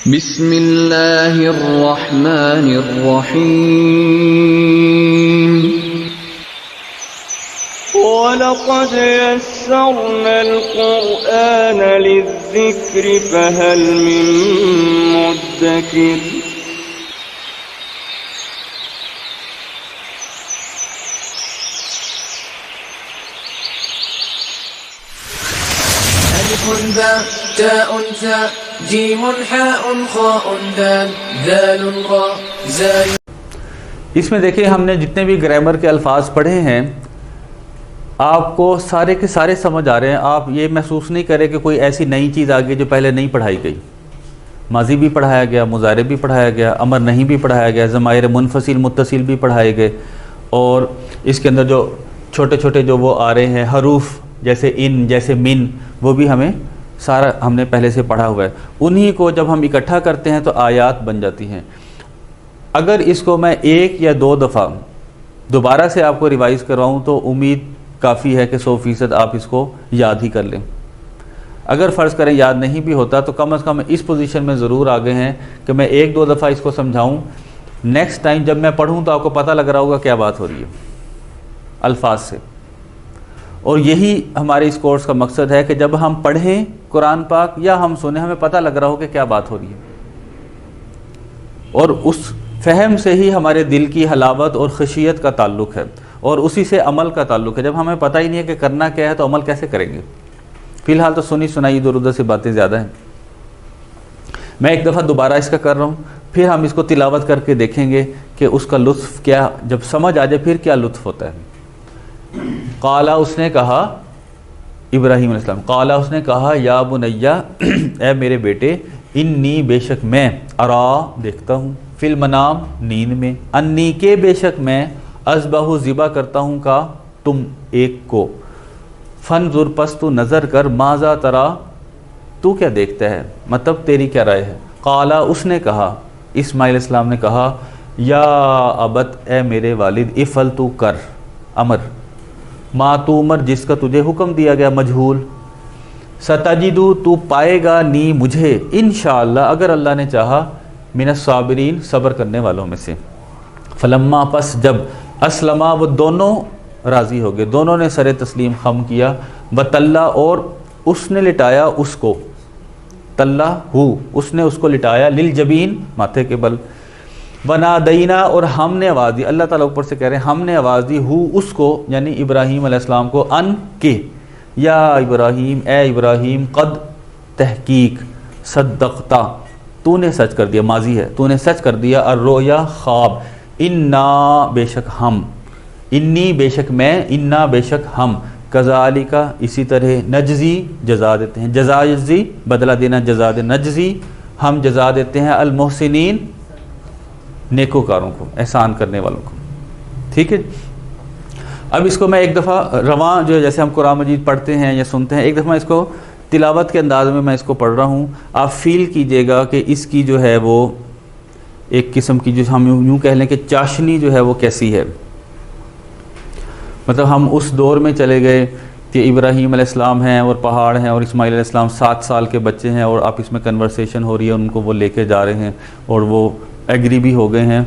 بسم اللہ الرحمن الرحیم وَلَقَدْ يَسَّرْنَا الْقُرْآنَ لِلذِّكْرِ فَهَلْ مِن مُّدَّكِرٍ ألف باء تاء ثاء جيم حاء خاء دال ذال راء زاي. اس میں دیکھیں ہم نے جتنے بھی گرامر کے الفاظ پڑھے ہیں آپ کو سارے کے سارے سمجھ آ رہے ہیں. آپ یہ محسوس نہیں کریں کہ کوئی ایسی نئی چیز آ گئی جو پہلے نہیں پڑھائی گئی. ماضی بھی پڑھایا گیا، مضارع بھی پڑھایا گیا، امر نہیں بھی پڑھایا گیا، ضمائر منفصل متصل بھی پڑھائے گئے، اور اس کے اندر جو چھوٹے چھوٹے جو وہ آ رہے ہیں حروف جیسے ان جیسے من، وہ بھی ہمیں سارا ہم نے پہلے سے پڑھا ہوا ہے. انہی کو جب ہم اکٹھا کرتے ہیں تو آیات بن جاتی ہیں. اگر اس کو میں ایک یا دو دفعہ دوبارہ سے آپ کو ریوائز کرواؤں تو امید کافی ہے کہ 100% آپ اس کو یاد ہی کر لیں. اگر فرض کریں یاد نہیں بھی ہوتا تو کم از کم اس پوزیشن میں ضرور آ گئے ہیں کہ میں ایک دو دفعہ اس کو سمجھاؤں. نیکسٹ ٹائم جب میں پڑھوں تو آپ کو پتہ لگ رہا ہوگا کیا بات ہو رہی ہے الفاظ سے. اور یہی ہمارے اس کورس کا مقصد ہے کہ جب ہم پڑھیں قرآن پاک یا ہم سنیں ہمیں پتہ لگ رہا ہو کہ کیا بات ہو رہی ہے، اور اس فہم سے ہی ہمارے دل کی حلاوت اور خشیت کا تعلق ہے، اور اسی سے عمل کا تعلق ہے. جب ہمیں پتہ ہی نہیں ہے کہ کرنا کیا ہے تو عمل کیسے کریں گے؟ فی الحال تو سنی سنائی ادھر ادھر سے باتیں زیادہ ہیں. میں ایک دفعہ دوبارہ اس کا کر رہا ہوں، پھر ہم اس کو تلاوت کر کے دیکھیں گے کہ اس کا لطف کیا، جب سمجھ آ جائے پھر کیا لطف ہوتا ہے. قالا اس نے کہا، ابراہیم علیہ السلام، قالا اس نے کہا یا بنیا اے میرے بیٹے، انی بے شک میں، ارا دیکھتا ہوں، فی المنام نیند میں، انی کے بے شک میں، اذبح ذبح کرتا ہوں کا تم ایک کو، فانظر پس تو نظر کر، ماذا ترا تو کیا دیکھتا ہے، مطلب تیری کیا رائے ہے. قالا اس نے کہا، اسماعیل علیہ السلام نے کہا، یا ابت اے میرے والد، افعل تو کر، امر، ما تو عمر جس کا تجھے حکم دیا گیا، مجہول، ستجدو تو پائے گا نی مجھے، انشاءاللہ اگر اللہ نے چاہا، من الصابرین صبر کرنے والوں میں سے. فلما پس جب اسلما وہ دونوں راضی ہو گئے، دونوں نے سر تسلیم خم کیا، وطلّا اور اس نے لٹایا اس کو، طلّا ہو اس نے اس کو لٹایا، للجبین ماتھے کے بل، ونادینا اور ہم نے آواز دی، اللہ تعالیٰ اوپر سے کہہ رہے ہیں ہم نے آواز دی، ہو اس کو یعنی ابراہیم علیہ السلام کو، ان کے، یا ابراہیم اے ابراہیم، قد تحقیق، صدقتا تو نے سچ کر دیا، ماضی ہے، تو نے سچ کر دیا، الرؤیا خواب، انا بے شک ہم، انی بے شک میں، انا بے شک ہم، کذالک اسی طرح، نجزی جزا دیتے ہیں، جزا بدلہ دینا، جزا دے، نجزی ہم جزا دیتے ہیں، المحسنین نیکوکاروں کو، احسان کرنے والوں کو. ٹھیک ہے. اب اس کو میں ایک دفعہ رواں جو جیسے ہم قرآن مجید پڑھتے ہیں یا سنتے ہیں، ایک دفعہ اس کو تلاوت کے انداز میں اس کو پڑھ رہا ہوں. آپ فیل کیجئے گا کہ اس کی جو ہے وہ ایک قسم کی جو ہم یوں کہہ لیں کہ چاشنی جو ہے وہ کیسی ہے. مطلب ہم اس دور میں چلے گئے کہ ابراہیم علیہ السلام ہیں اور پہاڑ ہیں اور اسماعیل علیہ السلام 7 سال کے بچے ہیں، اور آپ اس میں کنورسیشن ہو رہی ہے، ان کو وہ لے کے جا رہے ہیں اور وہ ایگری بھی ہو گئے ہیں.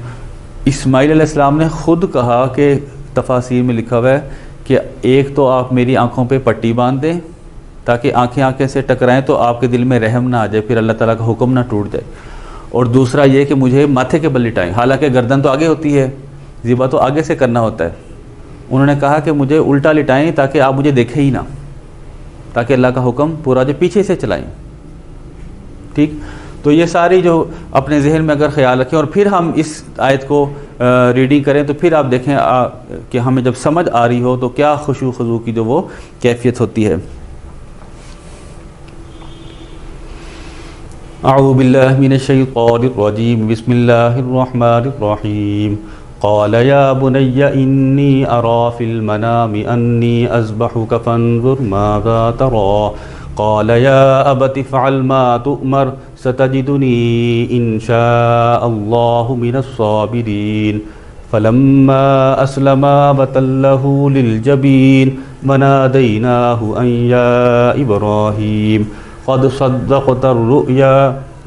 اسماعیل علیہ السلام نے خود کہا کہ تفاسیر میں لکھا ہوا ہے کہ ایک تو آپ میری آنکھوں پہ پٹی باندھ دیں تاکہ آنکھیں سے ٹکرائیں تو آپ کے دل میں رحم نہ آ جائے، پھر اللہ تعالیٰ کا حکم نہ ٹوٹ جائے، اور دوسرا یہ کہ مجھے ماتھے کے بل لٹائیں، حالانکہ گردن تو آگے ہوتی ہے، ذبح تو آگے سے کرنا ہوتا ہے. انہوں نے کہا کہ مجھے الٹا لٹائیں تاکہ آپ مجھے دیکھیں ہی نہ، تاکہ اللہ کا حکم پورا جو پیچھے سے چلائیں. ٹھیک. تو یہ ساری جو اپنے ذہن میں اگر خیال رکھیں اور پھر ہم اس آیت کو ریڈنگ کریں تو پھر آپ دیکھیں کہ ہمیں جب سمجھ آ رہی ہو تو کیا خشوع خضوع کی جو وہ کیفیت ہوتی ہے. اعوذ باللہ من الشیطان الرجیم، بسم اللہ الرحمن الرحیم. قال یا بنی انی ارا فی المنام انی اذبحک فانظر ماذا تری، قال یا ابت افعل ما تؤمر ستجدنی ان شاء اللہ من الصابرین. فلما اسلما وتلہ للجبین ونادیناہ ان یا ابراہیم قد صدقت الرؤیا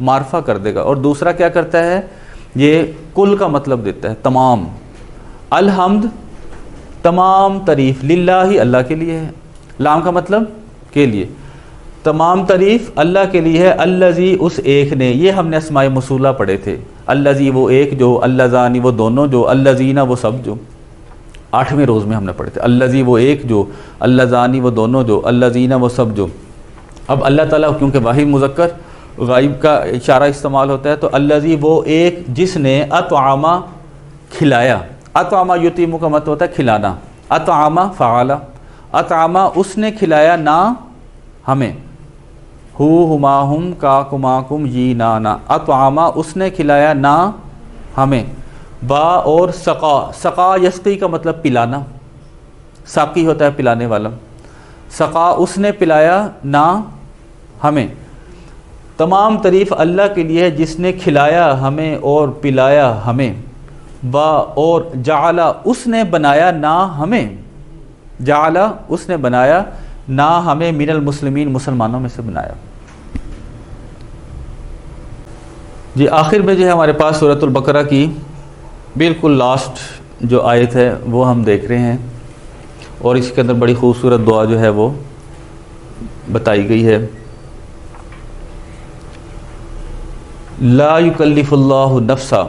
معرفہ کر دے گا. اور دوسرا کیا کرتا ہے, یہ کل کا مطلب دیتا ہے, تمام. الحمد تمام تعریف, للہ اللہ کے لیے ہے, لام کا مطلب کے لیے, تمام تعریف اللہ کے لیے ہے. الذی اس ایک نے, یہ ہم نے اسماء موصولہ پڑھے تھے. الذی وہ ایک جو, اللذانی وہ دونوں جو, الذین وہ سب جو, 8ویں روز میں ہم نے پڑھے تھے. الذی وہ ایک جو, اللذانی وہ دونوں جو, الذین وہ سب جو. اب اللہ تعالیٰ کیونکہ واحد مذکر غائب کا اشارہ استعمال ہوتا ہے, تو الذی وہ ایک جس نے اطعم کھلایا. اطعم یطعم کا مطلب ہوتا ہے کھلانا. اطعم فعل, اطعم اس نے کھلایا, نہ ہمیں, ہو ہما ہم کا کما کم یہ نانا, اطعم اس نے کھلایا, نہ ہمیں. با اور سقا, سقا یسقی کا مطلب پلانا, ساقی ہوتا ہے پلانے والا. سقا اس نے پلایا, نہ ہمیں. تمام تعریف اللہ کے لیے ہے جس نے کھلایا ہمیں اور پلایا ہمیں. با اور جعل اس نے بنایا, نہ ہمیں, جعل اس نے بنایا, نہ ہمیں, من المسلمین مسلمانوں میں سے بنایا. جی آخر میں جو ہے ہمارے پاس سورۃ البقرہ کی بالکل لاسٹ جو آیت ہے وہ ہم دیکھ رہے ہیں, اور اس کے اندر بڑی خوبصورت دعا جو ہے وہ بتائی گئی ہے. لا یکلف اللہ نفسا,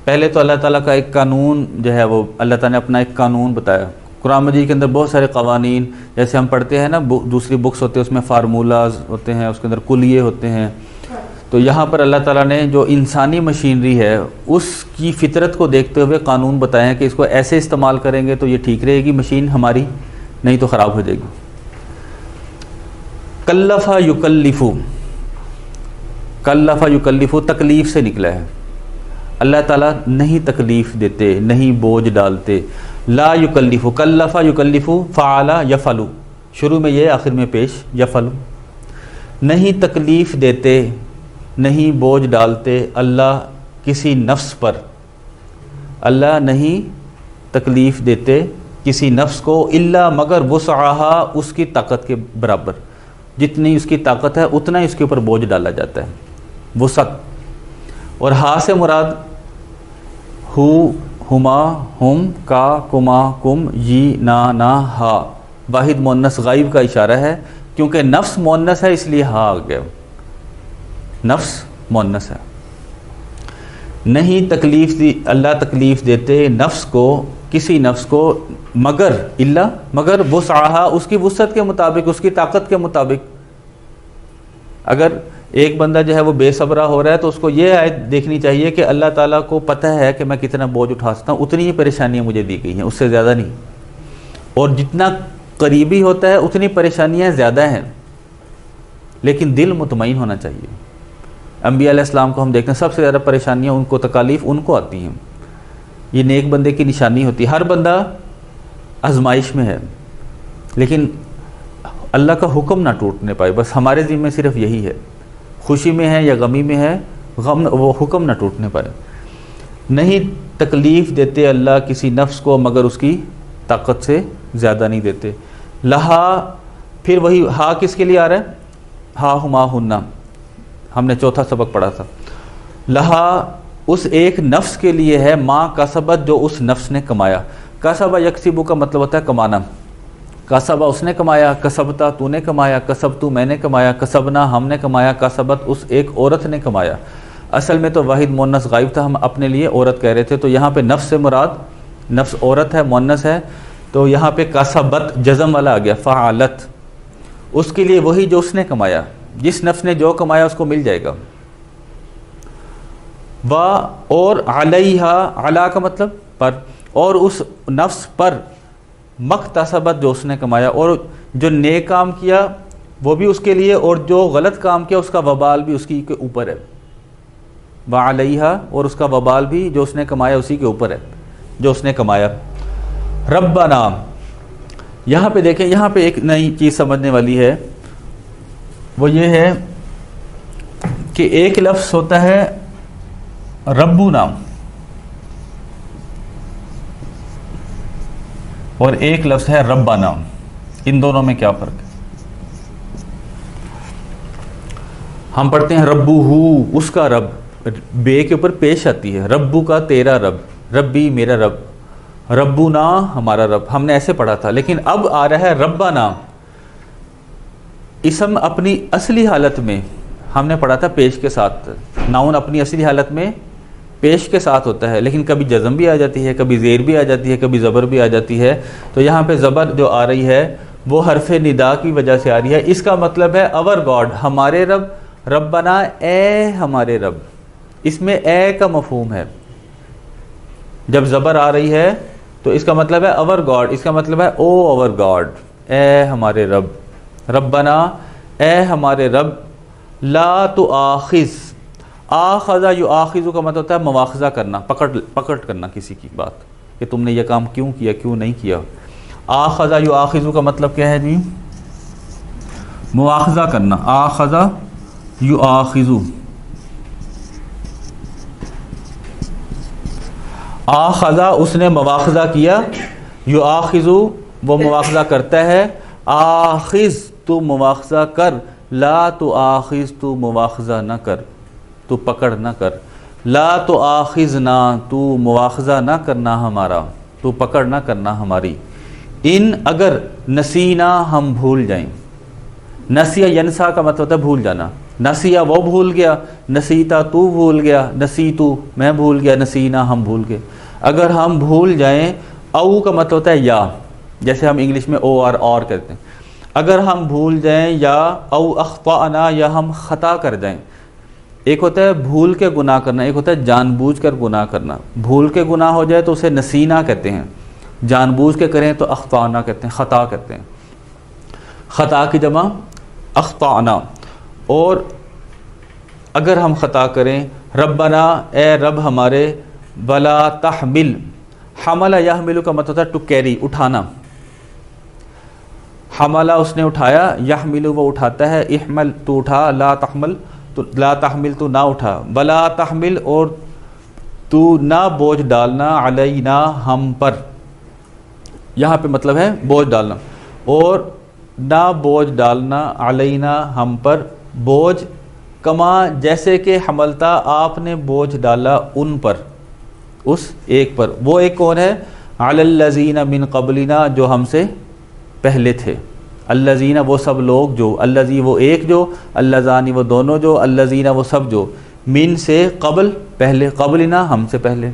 پہلے تو اللہ تعالیٰ کا ایک قانون جو ہے وہ اللہ تعالیٰ نے اپنا ایک قانون بتایا. قرآن مجید کے اندر بہت سارے قوانین جیسے ہم پڑھتے ہیں نا, دوسری بکس ہوتے ہیں اس میں فارمولاز ہوتے ہیں, اس کے اندر کلیے ہوتے ہیں. تو یہاں پر اللہ تعالیٰ نے جو انسانی مشینری ہے اس کی فطرت کو دیکھتے ہوئے قانون بتائے ہیں کہ اس کو ایسے استعمال کریں گے تو یہ ٹھیک رہے گی مشین ہماری, نہیں تو خراب ہو جائے گی. کلف یکلفو, کلف یکلفو تکلیف سے نکلا ہے. اللہ تعالیٰ نہیں تکلیف دیتے, نہیں بوجھ ڈالتے. لا یکلفو, کلف یکلفو, فعل یفعل, شروع میں یہ آخر میں پیش یفعل. نہیں تکلیف دیتے, نہیں بوجھ ڈالتے اللہ کسی نفس پر, اللہ نہیں تکلیف دیتے کسی نفس کو, الا مگر وسعہا اس کی طاقت کے برابر, جتنی اس کی طاقت ہے اتنا ہی اس کے اوپر بوجھ ڈالا جاتا ہے, وسعت. اور ہا سے مراد ہو ہما ہم کا کما کم یہ نا ہا, واحد مؤنث غائب کا اشارہ ہے, کیونکہ نفس مؤنث ہے اس لیے ہا آ گیا, نفس مؤنث ہے. نہیں تکلیف دی, اللہ تکلیف دیتے نفس کو, کسی نفس کو, مگر الا مگر وسعہا اس کی وسعت کے مطابق, اس کی طاقت کے مطابق. اگر ایک بندہ جو ہے وہ بے صبرہ ہو رہا ہے تو اس کو یہ آیت دیکھنی چاہیے کہ اللہ تعالیٰ کو پتہ ہے کہ میں کتنا بوجھ اٹھا سکتا ہوں, اتنی ہی پریشانیاں مجھے دی گئی ہیں, اس سے زیادہ نہیں. اور جتنا قریبی ہوتا ہے اتنی پریشانیاں زیادہ ہیں, لیکن دل مطمئن ہونا چاہیے. انبیاء علیہ السلام کو ہم دیکھتے ہیں سب سے زیادہ پریشانیاں ان کو, تکالیف ان کو آتی ہیں. یہ نیک بندے کی نشانی ہوتی ہے. ہر بندہ آزمائش میں ہے, لیکن اللہ کا حکم نہ ٹوٹنے پائے, بس ہمارے ذمہ صرف یہی ہے, خوشی میں ہے یا غمی میں ہے, غم وہ حکم نہ ٹوٹنے پائے. نہیں تکلیف دیتے اللہ کسی نفس کو مگر اس کی طاقت سے زیادہ نہیں دیتے. لہا, پھر وہی ہا کس کے لیے آ رہا ہے, ہا ہما ہننا, ہم نے چوتھا سبق پڑھا تھا. لہا اس ایک نفس کے لیے ہے, ما کسبت جو اس نفس نے کمایا. کسب یکسبو کا مطلب ہوتا ہے کمانا. کسبہ اس نے کمایا, کسبتا تو نے کمایا, کسبتو میں نے کمایا, کسبنا ہم نے کمایا, کسبت اس ایک عورت نے کمایا. اصل میں تو واحد مؤنث غائب تھا, ہم اپنے لیے عورت کہہ رہے تھے, تو یہاں پہ نفس سے مراد نفس عورت ہے, مؤنث ہے, تو یہاں پہ کسبت جزم والا آ گیا, فعلت اس کے لیے وہی جو اس نے کمایا, جس نفس نے جو کمایا اس کو مل جائے گا. وا اور علیہا, علا کا مطلب پر, اور اس نفس پر مکتسبت جو اس نے کمایا, اور جو نیک کام کیا وہ بھی اس کے لیے, اور جو غلط کام کیا اس کا وبال بھی اس کی کے اوپر ہے. وعلیہا, اور اس کا وبال بھی جو اس نے کمایا اسی کے اوپر ہے جو اس نے کمایا. ربنا, یہاں پہ دیکھیں, یہاں پہ ایک نئی چیز سمجھنے والی ہے, وہ یہ ہے کہ ایک لفظ ہوتا ہے ربنا اور ایک لفظ ہے ربنا. ان دونوں میں کیا فرق ہے؟ ہم پڑھتے ہیں ربو ہو، اس کا رب، بے کے اوپر پیش آتی ہے، ربو کا تیرا رب، ربی میرا رب، ربنا ہمارا رب، ہم نے ایسے پڑھا تھا. لیکن اب آ رہا ہے ربنا. اسم اپنی اصلی حالت میں ہم نے پڑھا تھا پیش کے ساتھ، ناؤن اپنی اصلی حالت میں پیش کے ساتھ ہوتا ہے، لیکن کبھی جزم بھی آ جاتی ہے، کبھی زیر بھی آ جاتی ہے، کبھی زبر بھی آ جاتی ہے. تو یہاں پہ زبر جو آ رہی ہے وہ حرف ندا کی وجہ سے آ رہی ہے. اس کا مطلب ہے اور گاڈ، ہمارے رب، ربنا اے ہمارے رب. اس میں اے کا مفہوم ہے. جب زبر آ رہی ہے تو اس کا مطلب ہے اور گاڈ، اس کا مطلب ہے او اور گاڈ، اے ہمارے رب. ربنا اے ہمارے رب، لا تؤاخذ، آخذ یؤاخذ کا مطلب ہوتا ہے مواخذہ کرنا، پکڑ کرنا کسی کی بات کہ تم نے یہ کام کیوں کیا، کیوں نہیں کیا. آخذ یؤاخذ کا مطلب کیا ہے جی؟ مواخذہ کرنا. آخذ یؤاخذ، آخذ اس نے مواخذہ کیا، یؤاخذ وہ مواخذہ کرتا ہے. آخذ تو مواخذہ کر، لا تؤاخذ تو مواخذہ نہ کر، تو پکڑ نہ کر. لا تؤاخذنا تو مواخذہ نہ کرنا ہمارا، تو پکڑ نہ کرنا ہماری. ان اگر نسینا ہم بھول جائیں. نسیہ ینسا کا مطلب ہوتا ہے بھول جانا. نسیہ وہ بھول گیا، نسیتا تو بھول گیا، نسیتو میں بھول گیا، نسینا ہم بھول گئے. اگر ہم بھول جائیں، او کا مطلب ہوتا ہے یا، جیسے ہم انگلش میں او اور کہتے ہیں. اگر ہم بھول جائیں یا او اخطأنا یا ہم خطا کر جائیں. ایک ہوتا ہے بھول کے گناہ کرنا، ایک ہوتا ہے جان بوجھ کر گناہ کرنا. بھول کے گناہ ہو جائے تو اسے نسینا کہتے ہیں، جان بوجھ کے کریں تو اخطأنا کہتے ہیں، خطا کہتے ہیں. خطا کی جمع اخطأنا. اور اگر ہم خطا کریں، ربنا اے رب ہمارے، ولا تحمل، حمل یحمل کا مطلب ہوتا ہے ٹو کیری، اٹھانا. حملہ اس نے اٹھایا، یحمل وہ اٹھاتا ہے، احمل تو اٹھا، لا تحمل تو لا تحمل تو نہ اٹھا. ولا تحمل اور تو نہ بوجھ ڈالنا، علینا ہم پر، یہاں پہ مطلب ہے بوجھ ڈالنا. اور نہ بوجھ ڈالنا علینا ہم پر، بوجھ کما جیسے کہ حملتا آپ نے بوجھ ڈالا ان پر، اس ایک پر. وہ ایک کون ہے؟ علی الذین من قبلنا جو ہم سے پہلے تھے. الذین وہ سب لوگ جو، الذی وہ ایک جو، اللذانی وہ دونوں جو، الذین وہ سب جو، من سے قبل پہلے، قبلنا ہم سے پہلے.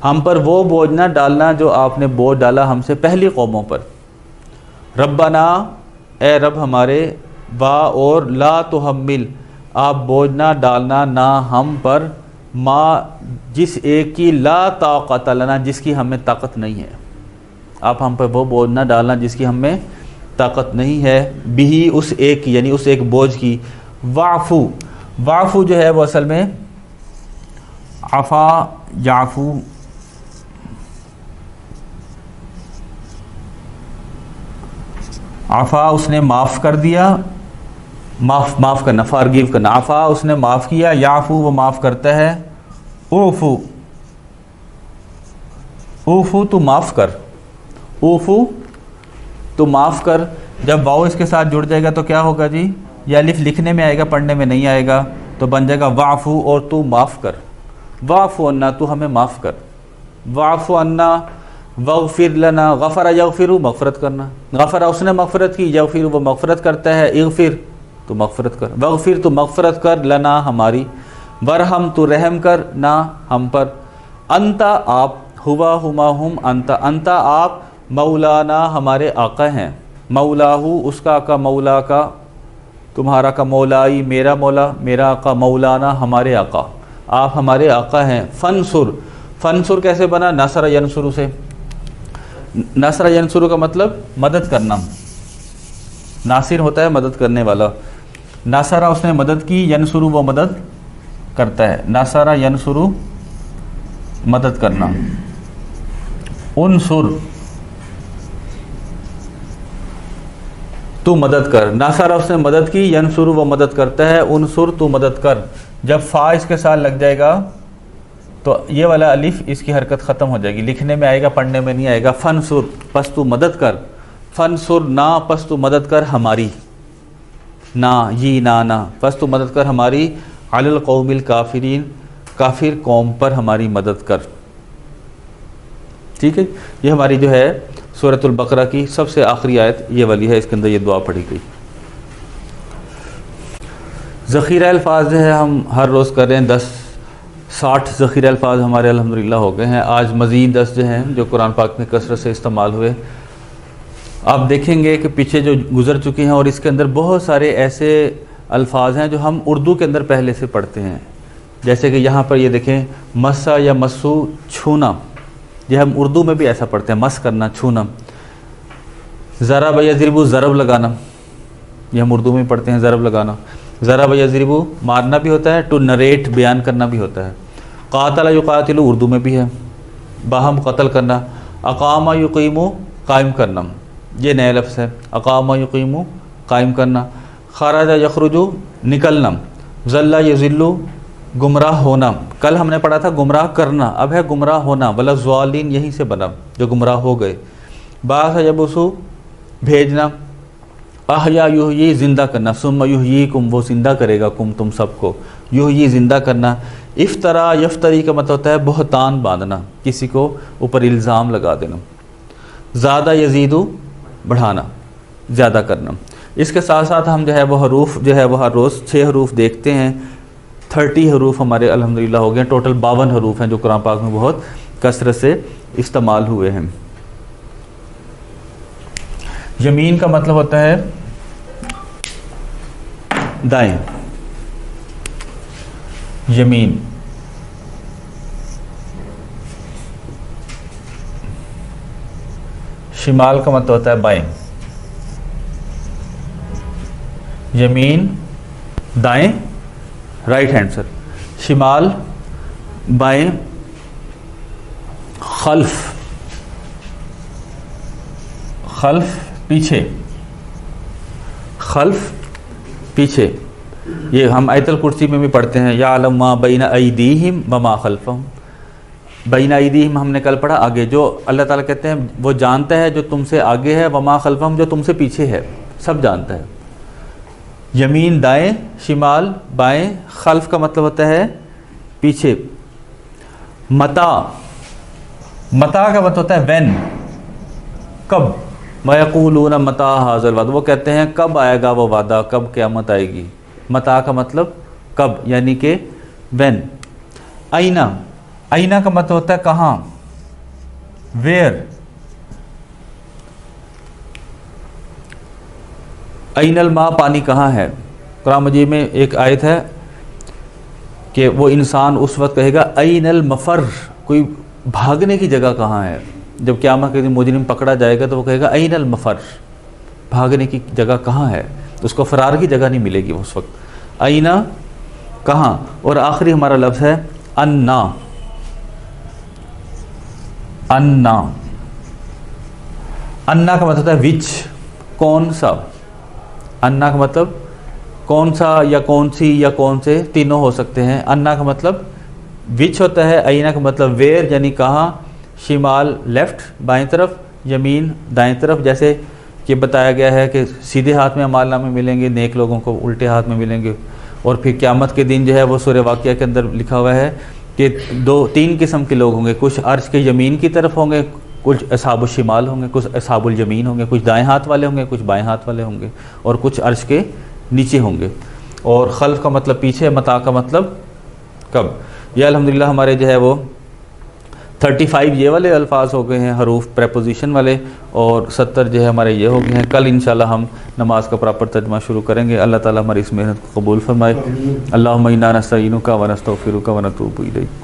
ہم پر وہ بوجھ نہ ڈالنا جو آپ نے بوجھ ڈالا ہم سے پہلی قوموں پر. ربنا اے رب ہمارے، وا اور لا تحمل آپ بوجھ نہ ڈالنا نہ ہم پر، ما جس ایک کی لا طاقت لنا جس کی ہمیں طاقت نہیں ہے. آپ ہم پر وہ بوجھ نہ ڈالنا جس کی ہمیں طاقت نہیں ہے، بھی اس ایک کی یعنی اس ایک بوجھ کی. واعفو، واعفو جو ہے وہ اصل میں عفا یعفو، عفا اس نے معاف کر دیا، معاف کرنا، فارگیو کرنا. عفا اس نے معاف کیا، یعفو وہ معاف کرتا ہے. اوفو، اوفو تو معاف کر، اوفو تو معاف کر. جب واؤ اس کے ساتھ جڑ جائے گا تو کیا ہوگا جی؟ یہ الف لکھنے میں آئے گا، پڑھنے میں نہیں آئے گا، تو بن جائے گا واعفو اور تو معاف کر. واعفو عنا تو ہمیں معاف کر. واعفو عنا واغفر لنا، غفر یغفر مغفرت کرنا، غفر اس نے مغفرت کی، یغفر وہ مغفرت کرتا ہے، اغفر تو مغفرت کر، واغفر تو مغفرت کر، لنا ہماری، ورحم تو رحم کر، نہ ہم پر. انتا آپ، ہوا ہما ہم، انتا انتا آپ، مولانا ہمارے آقا ہیں. مولاہو اس کا آقا، مولا کا تمہارا کا، مولائی میرا مولا، میرا آقا، مولانا ہمارے آقا، آپ ہمارے آقا ہیں. فنصر، فنصر کیسے بنا؟ نصر ینصر سے. نصر ینصر کا مطلب مدد کرنا، ناصر ہوتا ہے مدد کرنے والا. نصرہ اس نے مدد کی، ینصر وہ مدد کرتا ہے. نصرہ ینصر مدد کرنا. انصر تو مدد کر. ناصرہ اس نے مدد کی، ینصر وہ مدد کرتا ہے. انصر تو مدد کر. جب فا اس کے ساتھ لگ جائے گا تو یہ والا الف اس کی حرکت ختم ہو جائے گی، لکھنے میں آئے گا، پڑھنے میں نہیں آئے گا. فنصر پس تو مدد کر، فنصر نا پس تو مدد کر ہماری. نا یہ نا بس تو مدد کر ہماری علی القوم الکافرین کافر قوم پر ہماری مدد کر. ٹھیک ہے، یہ ہماری جو ہے سورۃ البقرہ کی سب سے آخری آیت یہ والی ہے، اس کے اندر یہ دعا پڑھی گئی. ذخیرہ الفاظ جو ہے ہم ہر روز کر رہے ہیں، 60 ذخیرہ الفاظ ہمارے الحمدللہ ہو گئے ہیں. آج مزید 10 جو ہیں جو قرآن پاک میں کثرت سے استعمال ہوئے. آپ دیکھیں گے کہ پیچھے جو گزر چکے ہیں اور اس کے اندر بہت سارے ایسے الفاظ ہیں جو ہم اردو کے اندر پہلے سے پڑھتے ہیں. جیسے کہ یہاں پر یہ دیکھیں مسا یا مسو چھونا، یہ ہم اردو میں بھی ایسا پڑھتے ہیں، مس کرنا، چھونا. ضرب یضرب ضرب لگانا، یہ ہم اردو میں پڑھتے ہیں، ضرب لگانا. ضرب یضرب مارنا بھی ہوتا ہے، ٹو نریٹ بیان کرنا بھی ہوتا ہے. قاتل یقاتل اردو میں بھی ہے، باہم قتل کرنا. اقام یقیم قائم کرنا، یہ نیا لفظ ہے، اقام یقیم قائم کرنا. خرج یخرج نکلنا. ضل یضل گمراہ ہونا، کل ہم نے پڑھا تھا گمراہ کرنا، اب ہے گمراہ ہونا. ولا الضالین یہیں سے بنا جو گمراہ ہو گئے. بعث یبعث بھیجنا. احیا یحیی زندہ کرنا. ثم یحییکم وہ زندہ کرے گا کم تم سب کو. یحیی زندہ کرنا. افطرا یفتری کا مطلب ہوتا ہے بہتان باندھنا، کسی کو اوپر الزام لگا دینا. زادہ یزید بڑھانا، زیادہ کرنا. اس کے ساتھ ساتھ ہم جو ہے وہ حروف جو ہے وہ ہر روز 6 حروف دیکھتے ہیں. 30 حروف ہمارے الحمدللہ ہو گئے. ٹوٹل 52 حروف ہیں جو قرآن پاک میں بہت کثرت سے استعمال ہوئے ہیں. یمین کا مطلب ہوتا ہے دائیں، یمین. شمال کا مطلب ہوتا ہے بائیں. یمین دائیں رائٹ ہینڈ سر، شمال بائیں، خلف خلف پیچھے، خلف پیچھے. یہ ہم آیت الکرسی میں بھی پڑھتے ہیں، یعلم ما بین ایدیہم وما خلفہم. بین ایدیہم ہم نے کل پڑھا آگے، جو اللہ تعالیٰ کہتے ہیں وہ جانتا ہے جو تم سے آگے ہے، وما خلفہم جو تم سے پیچھے ہے، سب جانتا ہے. یمین دائیں، شمال بائیں، خلف کا مطلب ہوتا ہے پیچھے. متا، متا کا مطلب ہوتا ہے وین، کب. وَيَقُولُونَ مَتَىٰ هَٰذَا الْوَعْدُ وہ کہتے ہیں کب آئے گا وہ وعدہ، کب قیامت آئے گی. متا کا مطلب کب یعنی کہ وین. آئینہ، آئینہ کا مطلب ہوتا ہے کہاں، ویئر. این الماء پانی کہاں ہے. قرآن مجید میں ایک آیت ہے کہ وہ انسان اس وقت کہے گا این المفر، کوئی بھاگنے کی جگہ کہاں ہے. جب قیامت کے دن مجرم پکڑا جائے گا تو وہ کہے گا این المفر، بھاگنے کی جگہ کہاں ہے. اس کو فرار کی جگہ نہیں ملے گی اس وقت. آئینہ کہاں. اور آخری ہمارا لفظ ہے انا. انا، انا کا مطلب ہے وچ، کون سا. انا کا مطلب کون سا یا کون سی یا کون سے، تینوں ہو سکتے ہیں. انا کا مطلب وچ ہوتا ہے، آئینہ کا مطلب ویئر یعنی کہاں. شمال لیفٹ بائیں طرف، یمین دائیں طرف. جیسے کہ بتایا گیا ہے کہ سیدھے ہاتھ میں اعمال نامے ملیں گے نیک لوگوں کو، الٹے ہاتھ میں ملیں گے. اور پھر قیامت کے دن جو ہے وہ سورہ واقعہ کے اندر لکھا ہوا ہے کہ 3 قسم کے لوگ ہوں گے. کچھ عرش کے یمین کی طرف ہوں گے، کچھ اصحاب الشمال ہوں گے، کچھ اصحاب الیمین ہوں گے، کچھ دائیں ہاتھ والے ہوں گے، کچھ بائیں ہاتھ والے ہوں گے، اور کچھ عرش کے نیچے ہوں گے. اور خلف کا مطلب پیچھے، متا کا مطلب کب. یہ الحمدللہ ہمارے جو ہے وہ 35 یہ والے الفاظ ہو گئے ہیں حروف پریپوزیشن والے، اور 70 جو ہے ہمارے یہ ہو گئے ہیں. کل انشاءاللہ ہم نماز کا پراپر ترجمہ شروع کریں گے. اللہ تعالیٰ ہماری اس محنت کو قبول فرمائے. اللہم انا نستعینک و نستغفرک و نتوب الیک.